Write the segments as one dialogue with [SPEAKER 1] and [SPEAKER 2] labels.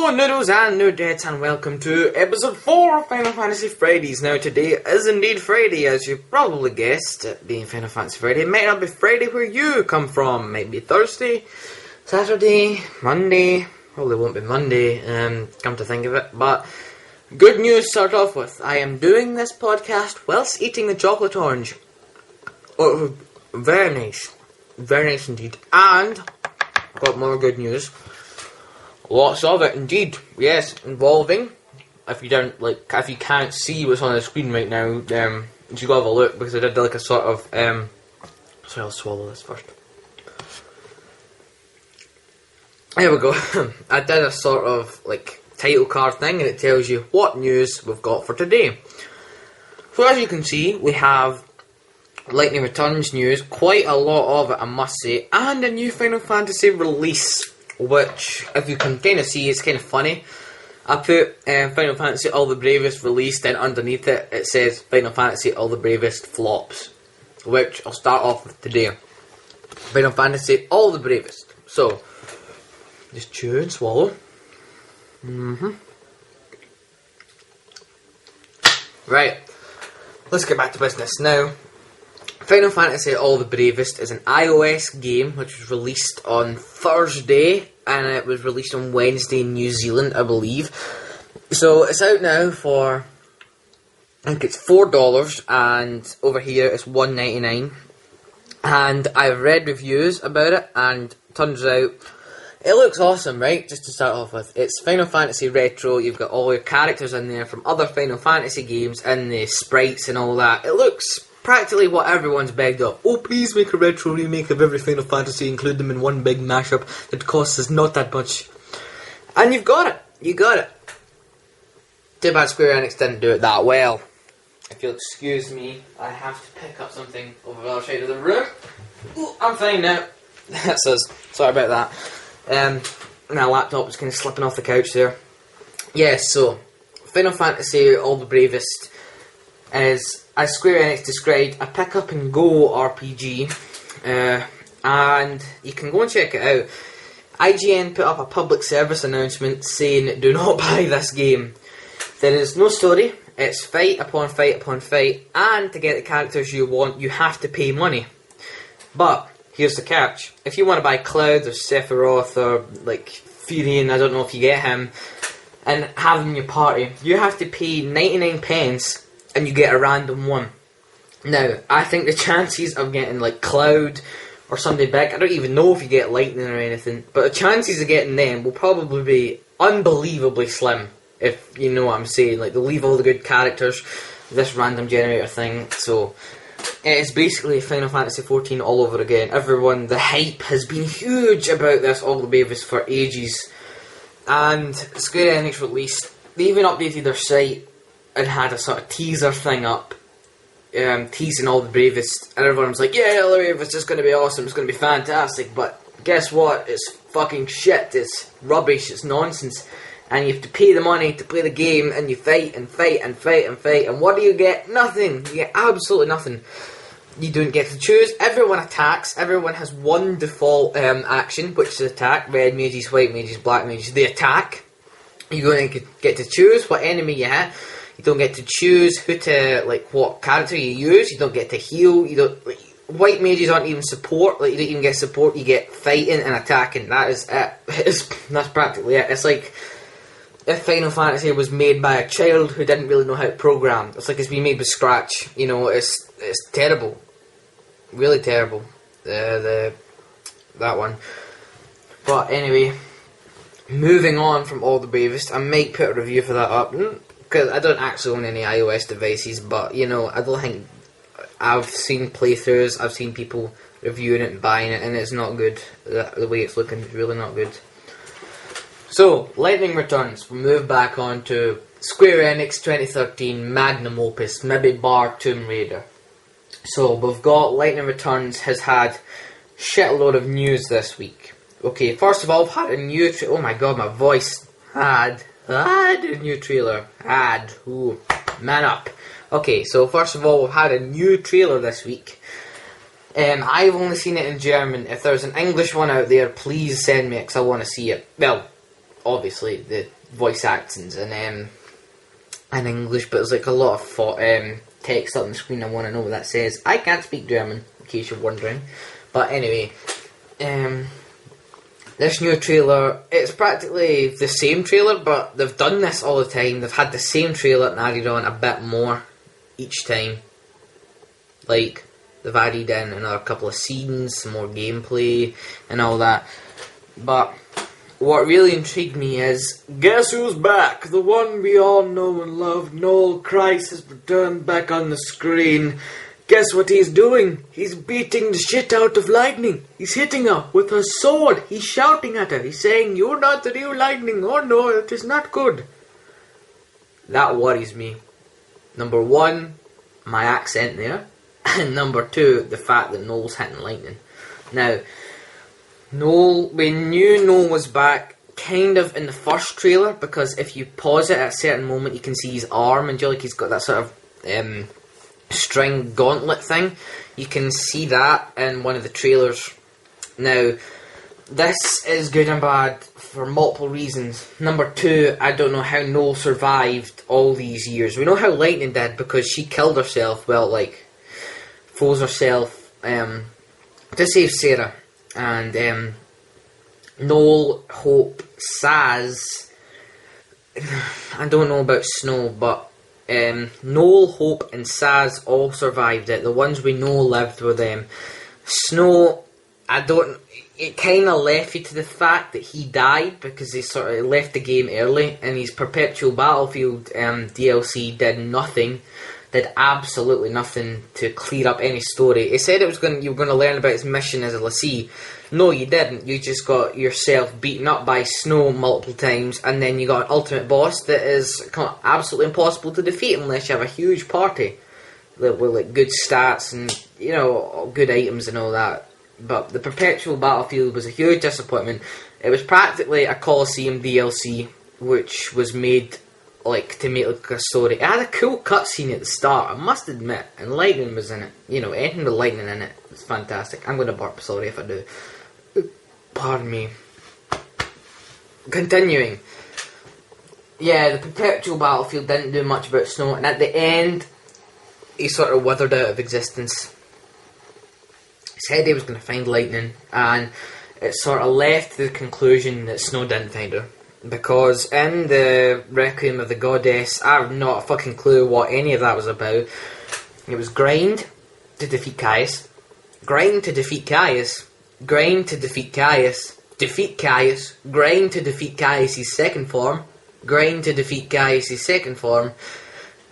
[SPEAKER 1] Hello noodles and noodets, and welcome to episode 4 of Final Fantasy Fridays. Now today is indeed Friday, as you probably guessed, it being Final Fantasy Friday. It might not be Friday where you come from, it might be Thursday, Saturday, Monday, probably won't be Monday, come to think of it. But good news to start off with, I am doing this podcast whilst eating the chocolate orange. Oh, very nice indeed. And I've got more good news. Lots of it, indeed. Yes, involving. If you can't see what's on the screen right now, you go have a look, because I did like a sort of. Sorry, I'll swallow this first. There we go. I did a sort of like title card thing, and it tells you what news we've got for today. So as you can see, we have Lightning Returns news, quite a lot of it, I must say, and a new Final Fantasy release. Which, if you can kind of see, it's kind of funny. I put Final Fantasy All the Bravest released, and underneath it says Final Fantasy All the Bravest flops. Which I'll start off with today. Final Fantasy All the Bravest. So, just chew and swallow. Right, let's get back to business now. Final Fantasy All the Bravest is an iOS game which was released on Thursday, and it was released on Wednesday in New Zealand, I believe. So it's out now for, I think it's $4, and over here it's $1.99. And I've read reviews about it, and turns out it looks awesome, right? Just to start off with, it's Final Fantasy Retro. You've got all your characters in there from other Final Fantasy games, and the sprites and all that. It looks practically what everyone's begged of. Oh, please make a retro remake of every Final Fantasy, include them in one big mashup that costs us not that much. And you've got it. You got it. Too bad Square Enix didn't do it that well. If you'll excuse me, I have to pick up something over the other side of the room. Ooh, I'm fine now. That says, sorry about that. My laptop was kind of slipping off the couch there. Yes, so Final Fantasy All the Bravest is, as Square Enix described, a pick-up-and-go RPG, and you can go and check it out. IGN put up a public service announcement saying, do not buy this game. There is no story, it's fight upon fight upon fight, and to get the characters you want, you have to pay money. But, here's the catch. If you want to buy Cloud, or Sephiroth, or, like, Furion, I don't know if you get him, and have him in your party, you have to pay 99 pence, and you get a random one. Now, I think the chances of getting like Cloud or somebody big, I don't even know if you get Lightning or anything, but the chances of getting them will probably be unbelievably slim, if you know what I'm saying. Like, they'll leave all the good characters, this random generator thing, so it's basically Final Fantasy XIV all over again. The hype has been huge about this All the Bravest for ages, and Square Enix released, they even updated their site and had a sort of teaser thing up, teasing All the Bravest, and everyone was like, yeah, All the Bravest is going to be awesome, it's going to be fantastic, but guess what, it's fucking shit, it's rubbish, it's nonsense, and you have to pay the money to play the game, and you fight, and fight, and fight, and fight, and what do you get? Nothing. You get absolutely nothing. You don't get to choose, everyone attacks, everyone has one default action, which is attack, red mages, white mages, black mages, they attack. You don't get to choose what enemy you hit. You don't get to choose what character you use. You don't get to heal. White mages aren't even support. Like, you don't even get support. You get fighting and attacking. That is it. That's practically it. It's like if Final Fantasy was made by a child who didn't really know how to program. It's like it's been made with scratch. You know, it's terrible, really terrible. That one. But anyway, moving on from All the Bravest, I might put a review for that up. Because I don't actually own any iOS devices, but, you know, I don't think, I've seen playthroughs, I've seen people reviewing it and buying it, and it's not good. The way it's looking is really not good. So, Lightning Returns. We'll move back on to Square Enix 2013 Magnum Opus, maybe bar Tomb Raider. So, we've got Lightning Returns has had shitload of news this week. Okay, first of all, I've had a new, oh my god, my voice, had a new trailer. Ooh, man up. Okay, so first of all, we've had a new trailer this week. I've only seen it in German. If there's an English one out there, please send me it, because I want to see it. Well, obviously, the voice actings in English, but there's like a lot of text up on the screen. I want to know what that says. I can't speak German, in case you're wondering. But anyway, this new trailer, it's practically the same trailer, but they've done this all the time. They've had the same trailer and added on a bit more each time. Like, they've added in another couple of scenes, some more gameplay, and all that. But what really intrigued me is, guess who's back? The one we all know and love, Noel Christ, has returned back on the screen. Guess what he's doing? He's beating the shit out of Lightning. He's hitting her with her sword. He's shouting at her. He's saying, "You're not the real Lightning. Oh no, it is not good." That worries me. Number one, my accent there. And number two, the fact that Noel's hitting Lightning. Now, we knew Noel was back kind of in the first trailer, because if you pause it at a certain moment, you can see his arm, and like he's got that sort of string gauntlet thing. You can see that in one of the trailers. Now, this is good and bad for multiple reasons. Number two, I don't know how Noel survived all these years. We know how Lightning did, because she killed herself, froze herself to save Serah. And Noel, Hope, Saz, I don't know about Snow, but Noel, Hope and Saz all survived it. The ones we know lived were them. Snow, it kind of left you to the fact that he died, because he sort of left the game early, and his Perpetual Battlefield DLC did absolutely nothing to clear up any story. It said you were going to learn about his mission as a Xiii. No, you didn't. You just got yourself beaten up by Snow multiple times, and then you got an ultimate boss that is absolutely impossible to defeat unless you have a huge party with like good stats and good items and all that. But the Perpetual Battlefield was a huge disappointment. It was practically a Colosseum DLC, which was made to make a story. It had a cool cutscene at the start, I must admit, and Lightning was in it. Anything with Lightning in it was fantastic. I'm going to burp, sorry if I do. Pardon me. Continuing. Yeah, the Perpetual Battlefield didn't do much about Snow, and at the end, he sort of withered out of existence. He said he was going to find Lightning, and it sort of left to the conclusion that Snow didn't find her. Because in the Requiem of the Goddess, I have not a fucking clue what any of that was about. It was grind to defeat Caius, grind to defeat Caius, grind to defeat Caius, defeat Caius, grind to defeat Caius' second form, grind to defeat Caius' second form,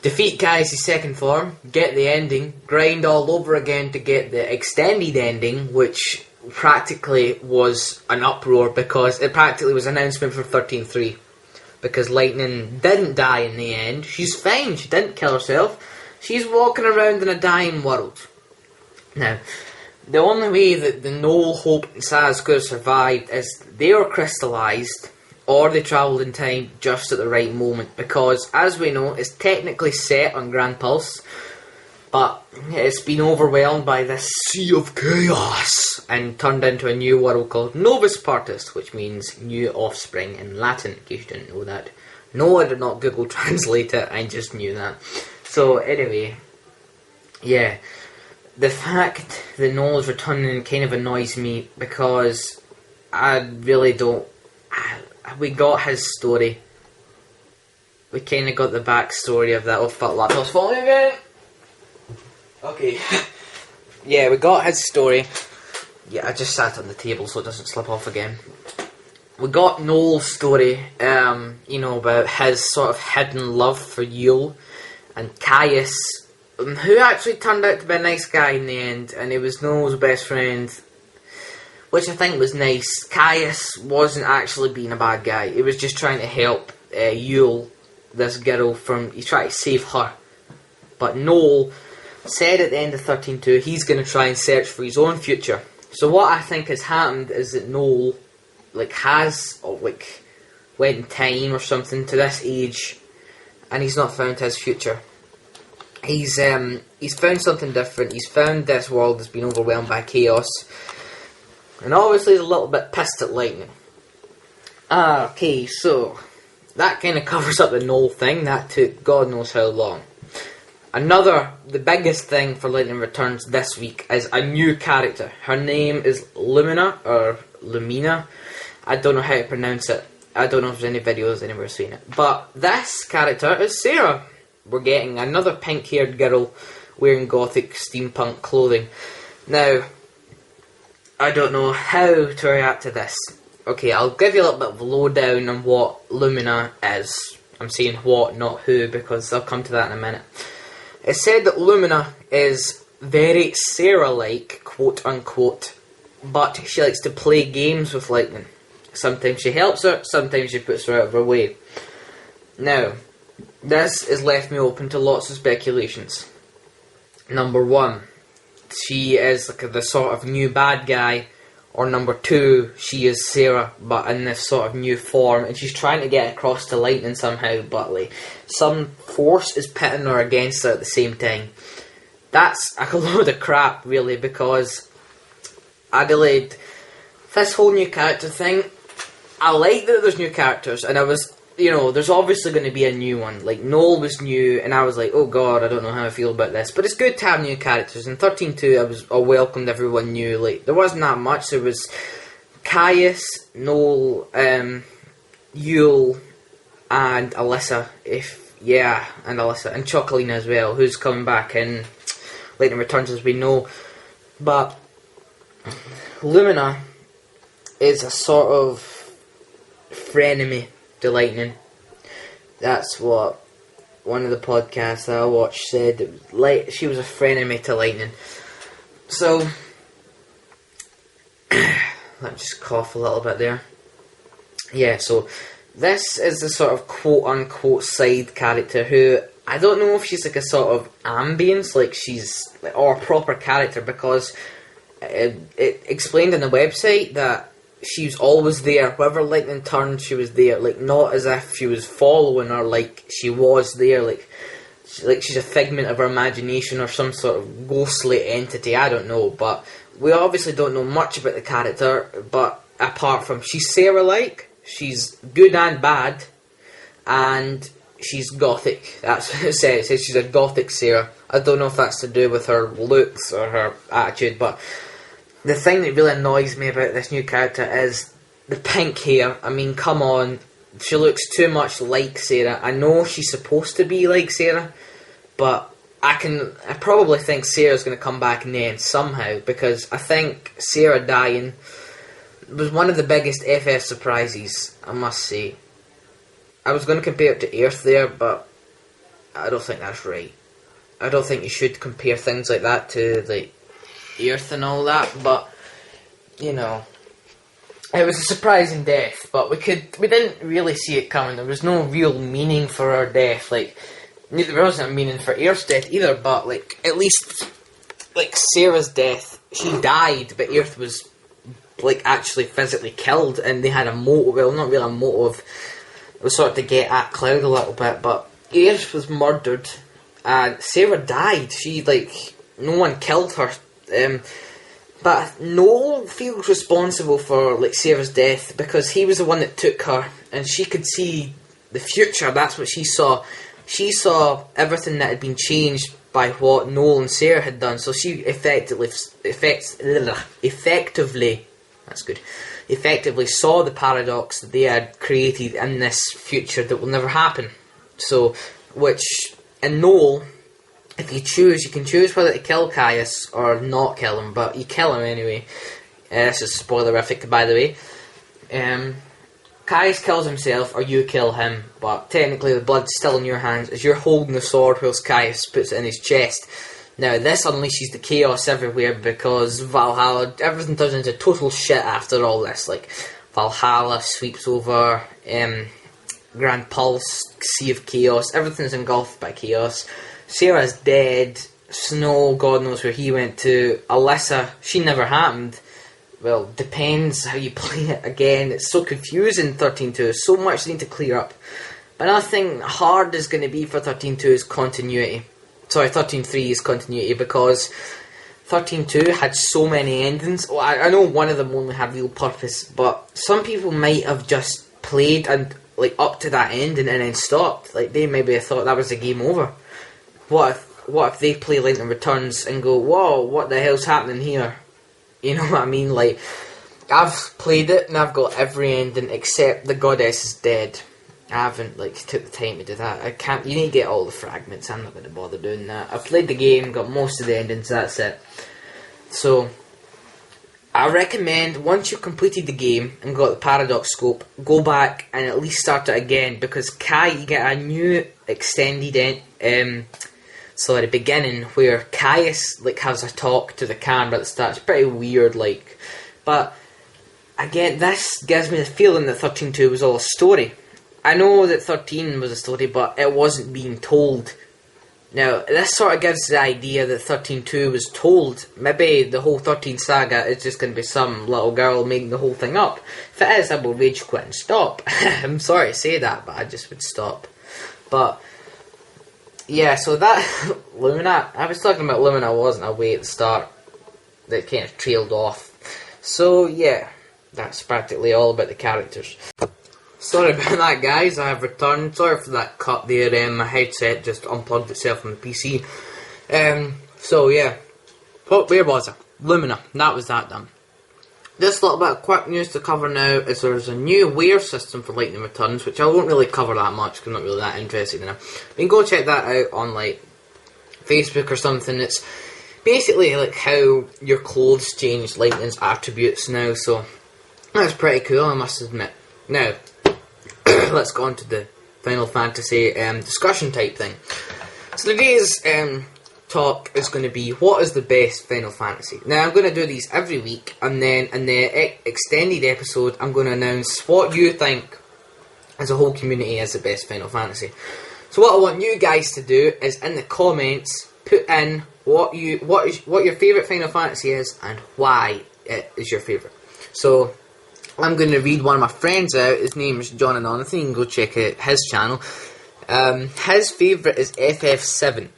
[SPEAKER 1] defeat Caius' second form, get the ending, grind all over again to get the extended ending, which practically was an uproar, because it practically was an announcement for 13.3, because Lightning didn't die in the end. She's fine, she didn't kill herself, she's walking around in a dying world. Now, the only way that the Noel, Hope and Saz could have survived is they were crystallised, or they travelled in time just at the right moment, because as we know, it's technically set on Grand Pulse, but it's been overwhelmed by this sea of chaos and turned into a new world called Novus Partus, which means new offspring in Latin, in case you didn't know that. No, I did not Google Translate it, I just knew that. So anyway, yeah, the fact that Noel's returning kind of annoys me, because I really don't... We got his story. We kind of got the backstory of that. Oh fuck, laptop's falling again! Okay. Yeah, we got his story. Yeah, I just sat on the table so it doesn't slip off again. We got Noel's story, about his sort of hidden love for Xiii and Caius, who actually turned out to be a nice guy in the end, and he was Noel's best friend, which I think was nice. Caius wasn't actually being a bad guy, he was just trying to help Xiii, this girl, he's trying to save her. But Noel said at the end of 13.2 he's going to try and search for his own future. So what I think has happened is that Noel went in time or something to this age, and he's not found his future. He's found something different. He's found this world has been overwhelmed by chaos, and obviously he's a little bit pissed at Lightning. Okay, so that kind of covers up the Noel thing. That took God knows how long. The biggest thing for Lightning Returns this week is a new character. Her name is Lumina, or Lumina. I don't know how to pronounce it. I don't know if there's any videos anywhere saying it. But this character is Serah. We're getting another pink-haired girl wearing gothic steampunk clothing. Now, I don't know how to react to this. Okay, I'll give you a little bit of a lowdown on what Lumina is. I'm saying what, not who, because I'll come to that in a minute. It's said that Lumina is very Serah-like, quote-unquote, but she likes to play games with lightning. Sometimes she helps her, sometimes she puts her out of her way. Now, this has left me open to lots of speculations. Number one, she is like the sort of new bad guy, or number two, she is Serah, but in this sort of new form, and she's trying to get across to lightning somehow, but like, some force is pitting her against her at the same time. That's a load of crap, really, because Adelaide, this whole new character thing, I like that there's new characters, and there's obviously going to be a new one. Like, Noel was new, and I was like, oh god, I don't know how I feel about this. But it's good to have new characters. In 13.2, I welcomed everyone new. Like, there wasn't that much. There was Caius, Noel, Yule, and Alyssa. And Alyssa. And Chocolina as well, who's coming back in Lightning Returns, as we know. But Lumina is a sort of frenemy to lightning. That's what one of the podcasts that I watched said. It was like she was a frenemy to lightning. So let me just cough a little bit there. Yeah, so this is the sort of quote-unquote side character who, I don't know if she's like a sort of ambience, like she's, or a proper character, because it explained on the website that she was always there. Wherever lightning turned, she was there. Like, not as if she was following her, like she was there. Like she's a figment of her imagination or some sort of ghostly entity. I don't know, but we obviously don't know much about the character. But apart from she's Serah-like, she's good and bad, and she's gothic. That's what it says. It says she's a gothic Serah. I don't know if that's to do with her looks or her attitude, but the thing that really annoys me about this new character is the pink hair. I mean, come on. She looks too much like Serah. I know she's supposed to be like Serah, but I probably think Serah's going to come back in the end somehow, because I think Serah dying was one of the biggest FF surprises, I must say. I was going to compare it to Earth there, but I don't think that's right. I don't think you should compare things like that to, like, Earth and all that, but it was a surprising death, but we didn't really see it coming. There was no real meaning for her death. Like, there wasn't a meaning for Earth's death either, but like, at least like Serah's death, she died, but Earth was like actually physically killed, and they had a motive. Well, not really a motive. It was sort of to get at Cloud a little bit, but Earth was murdered and Serah died. No one killed her. But Noel feels responsible for like Serah's death because he was the one that took her, and she could see the future. That's what she saw. She saw everything that had been changed by what Noel and Serah had done. So she effectively saw the paradox that they had created in this future that will never happen. So, in Noel, if you can choose whether to kill Caius or not kill him, but you kill him anyway. This is spoilerific, by the way. Caius kills himself, or you kill him, but technically the blood's still in your hands as you're holding the sword whilst Caius puts it in his chest. Now, this unleashes the chaos everywhere because Valhalla, everything turns into total shit after all this. Like, Valhalla sweeps over, Grand Pulse, Sea of Chaos, everything's engulfed by chaos. Serah's dead. Snow, God knows where he went to. Alyssa, she never happened. Well, depends how you play it. Again, it's so confusing, 13.2. So much they need to clear up. But another thing hard is going to be for 13.2 is continuity. Sorry, 13.3 is continuity, because 13.2 had so many endings. Well, I know one of them only had real purpose, but some people might have just played and like up to that ending and then stopped. Like they maybe thought that was the game over. What if they play Lightning Returns and go, whoa, what the hell's happening here? You know what I mean? Like, I've played it and I've got every ending except the goddess is dead. I haven't like took the time to do that. I can't. You need to get all the fragments. I'm not going to bother doing that. I've played the game, got most of the endings. That's it. So I recommend once you've completed the game and got the paradox scope, go back and at least start it again, because you get a new extended beginning where Caius like has a talk to the camera at the start. It's pretty weird, like, but again, this gives me the feeling that 13.2 was all a story. I know that 13 was a story, but it wasn't being told. Now, this sort of gives the idea that 13.2 was told. Maybe the whole 13 saga is just going to be some little girl making the whole thing up. If it is, I will rage quit and stop. I'm sorry to say that, but I just would stop. But yeah, so that Lumina, I was talking about Lumina wasn't away at the start. That kind of trailed off. So yeah, that's practically all about the characters. Sorry about that, guys, I have returned. Sorry for that cut there, my headset just unplugged itself from the PC. So yeah, where was I? Lumina, that was that done. This little bit of quick news to cover now is there's a new wear system for Lightning Returns, which I won't really cover that much because I'm not really that interested in it. You can go check that out on like Facebook or something. It's basically like how your clothes change Lightning's attributes now, so that's pretty cool, I must admit. Now, let's go on to the Final Fantasy discussion type thing. So today's talk is going to be what is the best Final Fantasy. Now I'm going to do these every week, and then in the extended episode I'm going to announce what you think as a whole community is the best Final Fantasy. So what I want you guys to do is in the comments put in what your favourite Final Fantasy is and why it is your favourite. So I'm going to read one of my friends out. His name is John Anonathan. You can go check out his channel. His favourite is FF7.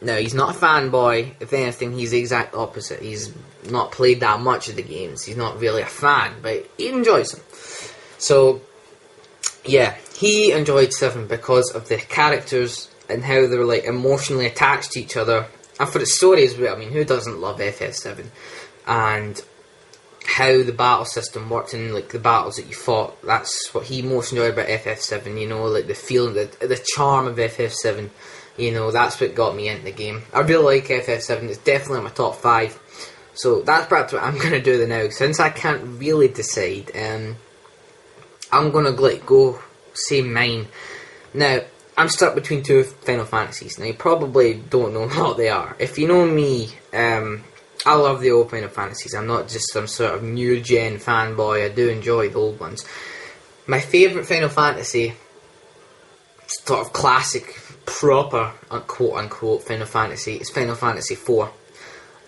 [SPEAKER 1] Now, he's not a fanboy. If anything, he's the exact opposite. He's not played that much of the games. He's not really a fan, but he enjoys them. So, yeah, he enjoyed 7 because of the characters and how they were like emotionally attached to each other. And for the story as well. I mean, who doesn't love FF7? And how the battle system worked and like the battles that you fought. That's what he most enjoyed about FF7, you know, like the feeling, the charm of FF7, you know, that's what got me into the game. I really like FF7, it's definitely in my top 5. So that's perhaps what I'm going to do now. Since I can't really decide, I'm going to like go say mine. Now, I'm stuck between 2 Final Fantasies. Now, you probably don't know what they are. If you know me, I love the old Final Fantasies. I'm not just some sort of new gen fanboy. I do enjoy the old ones. My favourite Final Fantasy, sort of classic, proper, quote unquote, Final Fantasy, is Final Fantasy IV.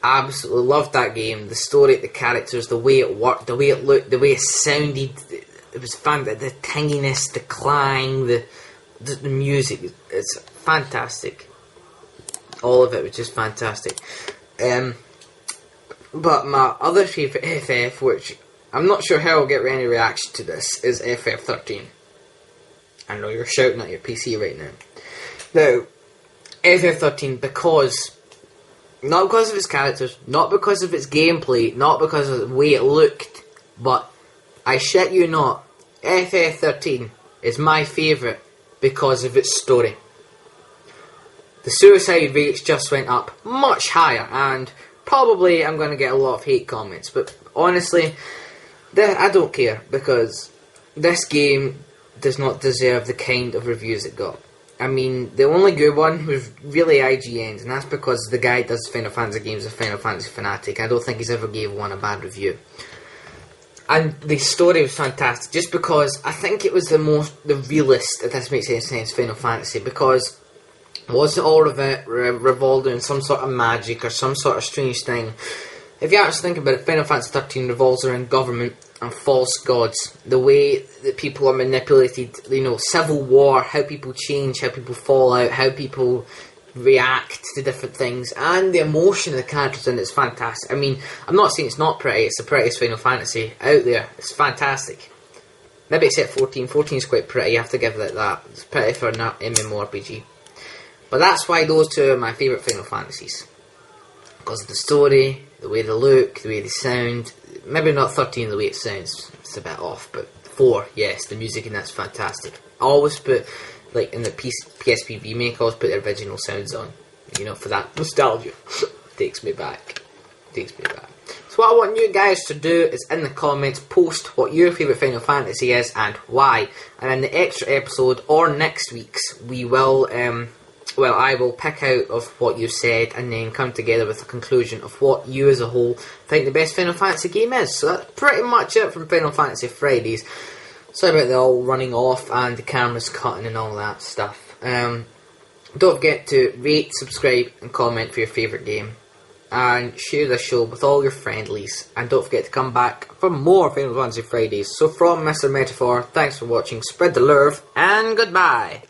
[SPEAKER 1] I absolutely loved that game. The story, the characters, the way it worked, the way it looked, the way it sounded. It was fun. The tinginess, the clang, the music. It's fantastic. All of it was just fantastic. But my other favourite FF, which I'm not sure how I'll get any reaction to this, is FF13. I know you're shouting at your PC right now. Now, FF13 not because of its characters, not because of its gameplay, not because of the way it looked, but I shit you not, FF13 is my favourite because of its story. The suicide rates just went up much higher, and probably I'm going to get a lot of hate comments, but honestly, I don't care, because this game does not deserve the kind of reviews it got. I mean, the only good one was really IGN's, and that's because the guy does Final Fantasy games, a Final Fantasy fanatic. I don't think he's ever gave one a bad review. And the story was fantastic, just because I think it was the realist, if this makes any sense, Final Fantasy, because wasn't all of it revolved in some sort of magic or some sort of strange thing. If you actually think about it, Final Fantasy 13 revolves around government and false gods. The way that people are manipulated, you know, civil war, how people change, how people fall out, how people react to different things, and the emotion of the characters in it is fantastic. I mean, I'm not saying it's not pretty, it's the prettiest Final Fantasy out there. It's fantastic. Maybe except 14. 14 is quite pretty, you have to give it that. It's pretty for an MMORPG. But that's why those two are my favourite Final Fantasies. Because of the story, the way they look, the way they sound. Maybe not 13 the way it sounds, it's a bit off, but 4, yes, the music in that's fantastic. I always put, like in the PSP remake, I always put the original sounds on, you know, for that nostalgia. Takes me back. So what I want you guys to do is in the comments post what your favourite Final Fantasy is and why. And in the extra episode or next week's, we will, I will pick out of what you said and then come together with a conclusion of what you as a whole think the best Final Fantasy game is. So that's pretty much it from Final Fantasy Fridays. Sorry about the all running off and the cameras cutting and all that stuff. Don't forget to rate, subscribe and comment for your favourite game. And share this show with all your friendlies. And don't forget to come back for more Final Fantasy Fridays. So from Mr. Metaphor, thanks for watching, spread the Luuurve, and goodbye.